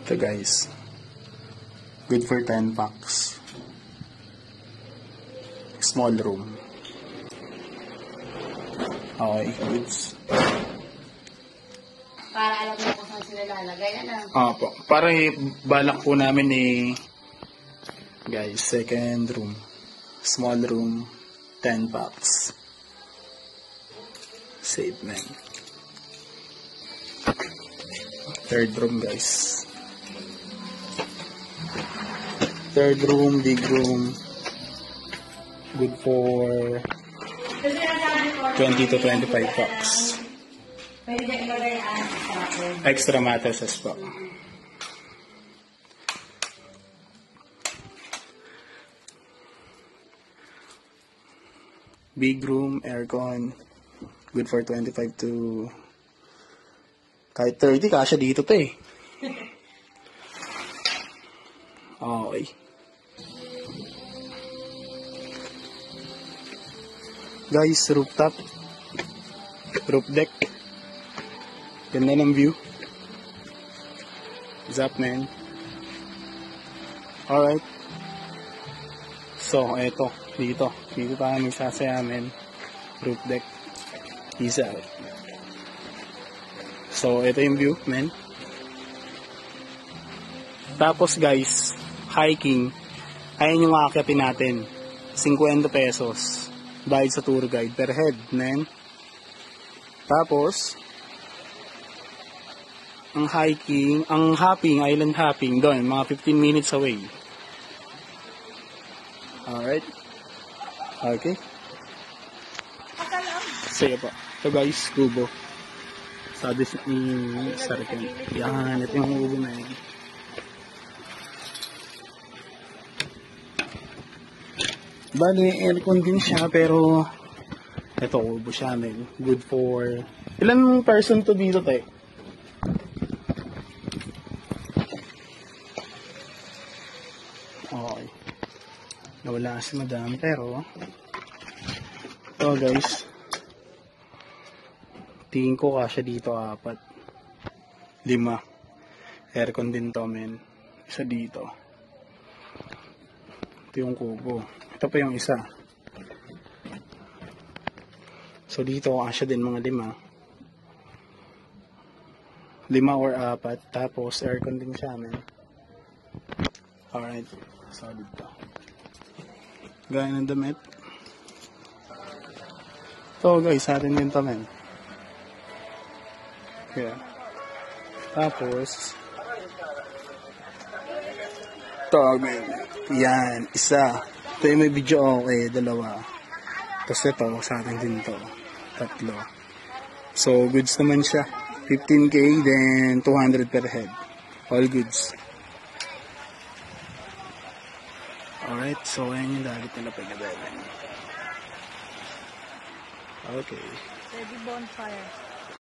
Ito guys. Good for 10 packs. Small room. Okay, goods. Para alam mo kung saan sila lalagay. Ano? Opo. Para balak po namin guys, second room. Small room, 10 packs. Save man. Third room guys. Third room, big room. Good for 20 to 25 packs. Pwede na ilagay ang Extra mattresses po. Big room, aircon. Good for 25 to kahit 30, kasya dito to eh. Okay. Guys, rooftop. Roof deck. Ganda ng view. What's up, man? Alright. So, eto. Dito tayo magsasayamin. Roof deck. Peace out. So, ito yung view, man. Tapos, guys, hiking. Ayan yung aakyatin natin. 50 pesos. Bayad sa tour guide per head, man. Tapos, ang hopping, island hopping, doon, mga 15 minutes away. Alright. Okay. Sige po. Ito guys, kubo. Sabi ni Sarken. Yan, ito yung kubo na yun. Bali, aircon din siya, pero ito, kubo siya, man. Good for ilan person to dito, te? Okay. Nawala si madam, pero ito guys, tingin ko kasya dito 4. 5. Aircon din to, men. Isa dito. Ito yung kubo. Ito pa yung isa. So dito kasya din mga 5. 5 or 4. Tapos aircon din siya, men. Alright. Solid to. Gaya ng damit. So guys, atin din to, men. Yeah. Tapos ito, men. Yan. Isa. Ito yung may video. Okay. 2. Tapos ito, sa atin din to. 3. So, goods naman siya. 15k, then 200 per head. All goods. Alright, so ayan yung dagat nila pagkabelen. Okay. Ready bonfire.